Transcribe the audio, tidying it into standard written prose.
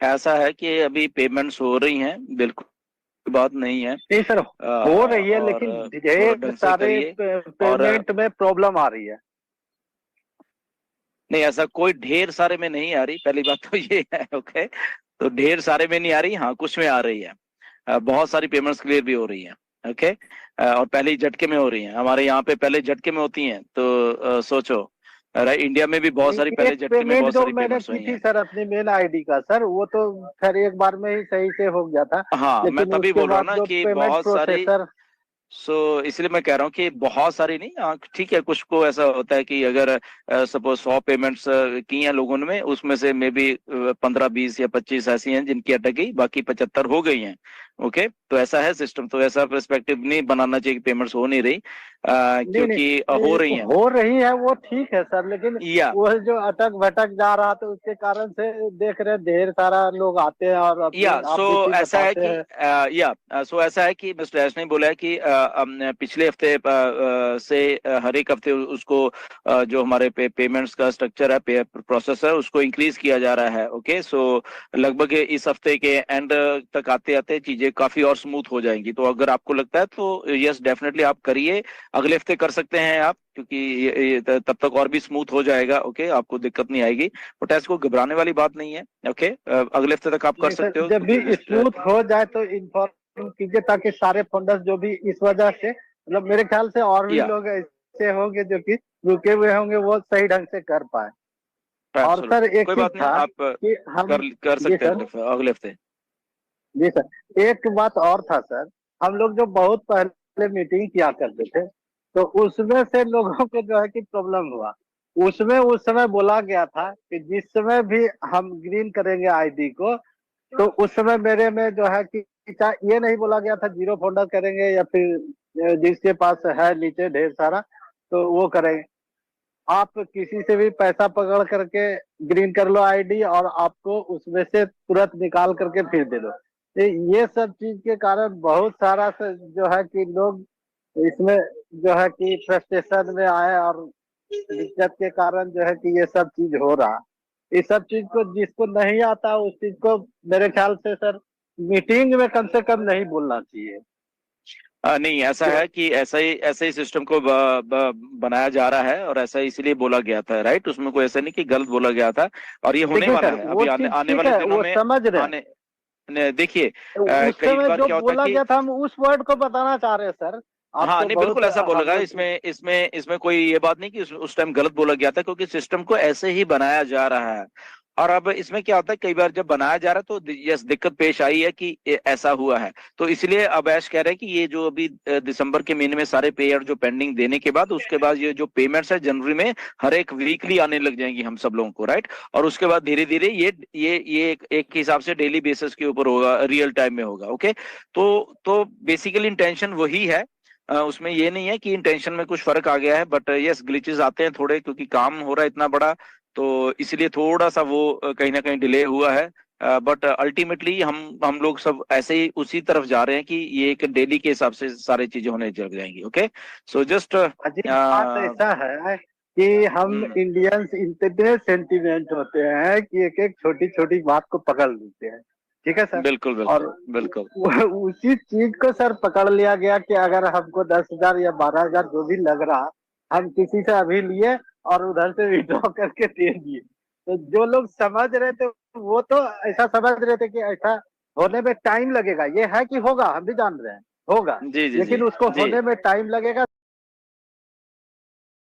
ऐसा है कि अभी पेमेंट्स हो रही हैं, बिल्कुल बात नहीं है। नहीं सर, हो रही है और लेकिन थोड़ा ढेर ढंग से सारे करिए। और पेमेंट में प्रॉब्लम आ रही है। नहीं, ऐसा कोई ढेर सारे में नहीं आ रही, पहली बात तो ये है। ओके, तो ढेर सारे में नहीं आ रही, हाँ कुछ में आ रही है। बहुत सारी पेमेंट्स क्लियर भी हो रही हैं। ओके। और पहले ही झटके में हो रही हैं, हमारे यहाँ पे पहले झटके में होती हैं, तो सोचो। इंडिया में भी बहुत सारी नहीं, पहले एक झटके में पेमेंट बहुत जो सारी मैंने पेमेंट्स की हुई थी हैं। सर अपनी मेल आईडी का सर, वो तो खैर एक बार में ही सही से हो गया था। हाँ, मैं लेकिन तभी उसके बोल रहा हूँ बाद ना जो कि पेमेंट बहुत सारी। प्रोसेसर। इसलिए मैं कह रहा हूँ कि बहुत सारी नहीं, हाँ ठीक है, कुछ को ऐसा होता है कि अगर सपोज 100 पेमेंट्स की हैं लोगों ने, उसमें से मे बी 15 20 या 25 ऐसी हैं जिनकी अटक गई, बाकी 75 हो गई हैं। ओके, तो ऐसा है सिस्टम, तो ऐसा पर्सपेक्टिव नहीं बनाना चाहिए कि पेमेंट्स हो नहीं रही, नहीं नहीं, क्योंकि हो रही हैं। हो रही है वो ठीक है सर, लेकिन या वो जो अटक भटक जा रहा था उसके कारण से देख रहे हैं ढेर सारा लोग आते हैं और या अपनी सो आप बीती ऐसा है बताते कि हैं। ऐसा है कि मिस्टर एस ने बोला है कि पिछले हफ्ते से हर एक हफ्ते उसको जो हमारे पेमेंट्स का स्ट्रक्चर है, पे प्रोसेस है, उसको इंक्रीज किया जा रहा है। ओके, सो लगभग इस हफ्ते के एंड तक आते आते चीजें काफी और स्मूथ हो जाएंगी। तो अगर आपको लगता है तो यस डेफिनेटली आप करिए, अगले हफ्ते कर सकते हैं आप, क्योंकि ये तब तक और भी स्मूथ हो जाएगा। ओके, आपको दिक्कत नहीं आएगी, बट ऐसे को घबराने वाली बात नहीं है। ओके, अगले हफ्ते तक आप कर नहीं सर, सकते हो, जब क्योंकि भी स्मूथ हो जाए तो इन्फॉर्म कीजिए, ताकि सारे फंडर्स जो भी इस वजह से, मतलब मेरे ख्याल से और भी या लोग ऐसे होंगे जो कि रुके हुए होंगे, वो सही ढंग से कर पाए। और सर एब्सोल्युटली एक कोई चीज बात नहीं, था आप कि हम। कर जी सकते हैं सर। अगले हफ्ते। जी सर, एक बात और था सर। हम लोग जो बहुत पहले मीटिंग किया करते थे, तो उसमें से लोगों को जो है कि प्रॉब्लम हुआ। उसमें उस समय बोला गया था कि जिस समय भी हम ग्रीन करेंगे आईडी को, तो उस समय मेरे में जो है कि ये नहीं बोला गया था जीरो फोल्डर करेंगे या फिर जिसके पास है नीचे ढेर सारा तो वो करेंगे। आप किसी से भी पैसा पकड़ करके ग्रीन कर लो आईडी, और आपको उसमें से तुरंत निकाल करके फिर दे दो। ये सब चीज के कारण बहुत सारा जो है कि लोग इसमें जो है कि फ्रस्ट्रेशन में आए, और दिक्कत के कारण जो है कि ये सब चीज हो रहा। इस सब चीज को जिसको नहीं आता उस चीज को मेरे ख्याल से सर मीटिंग में कम से कम नहीं बोलना नहीं, ऐसा चाहिए। है कि ऐसा ही सिस्टम को बनाया जा रहा है, और ऐसा इसलिए बोला गया था, राइट? उसमें कोई ऐसा नहीं कि गलत बोला गया था, और ये होने देखिए वाला सर, है वो अभी आने चीज आने ठीक वाले है, दिनों वो में। समझ रहे हैं। आने देखिए, तो उस कई समय बार जो क्या होता है बोला कि गया था हम उस वर्ड को बताना चाह रहे हैं सर। आप हाँ तो नहीं, बहुत बिल्कुल ऐसा बोला हम गया, लोग। इसमें कोई ये बात नहीं कि उस टाइम गलत बोला गया था, क्योंकि सिस्टम को ऐसे ही बनाया जा रहा है। और अब इसमें क्या होता है, कई बार जब बनाया जा रहा है तो यस दिक्कत पेश आई है कि ऐसा हुआ है। तो इसलिए अब ऐश कह रहे हैं कि ये जो अभी दिसंबर के महीने में सारे पेयर जो पेंडिंग देने के बाद, उसके बाद ये जो पेमेंट्स है जनवरी में हर एक वीकली आने लग जाएंगी हम सब लोगों को, राइट? और उसके बाद धीरे धीरे ये एक हिसाब से डेली बेसिस के ऊपर होगा, रियल टाइम में होगा। ओके, तो बेसिकली इंटेंशन वही है। उसमें ये नहीं है कि इंटेंशन में कुछ फर्क आ गया है, बट यस ग्लिचेस आते हैं थोड़े, क्योंकि काम हो रहा है इतना बड़ा, तो इसलिए थोड़ा सा वो कहीं ना कहीं डिले हुआ है। बट अल्टीमेटली हम लोग सब ऐसे ही उसी तरफ जा रहे हैं कि ये एक डेली के हिसाब से सारी चीजें होने लग जाएंगी। ओके, सो जस्ट अजीब बात ऐसा है कि हम इंडियंस इतने सेंटिमेंट होते हैं कि एक एक छोटी छोटी बात को पकड़ लेते हैं। ठीक है सर। बिल्कुल और बिल्कुल बिल्कुल। उसी चीज को सर पकड़ लिया गया कि अगर हमको 10,000 या 12,000 जो भी लग रहा, हम किसी से अभी लिए और उधर से विड्रॉ करके दे दिए। तो जो लोग समझ रहे थे वो तो ऐसा समझ रहे थे कि ऐसा होने में टाइम लगेगा। ये है कि होगा, हम भी जान रहे हैं होगा, जी जी जी लेकिन उसको जी। होने में टाइम लगेगा।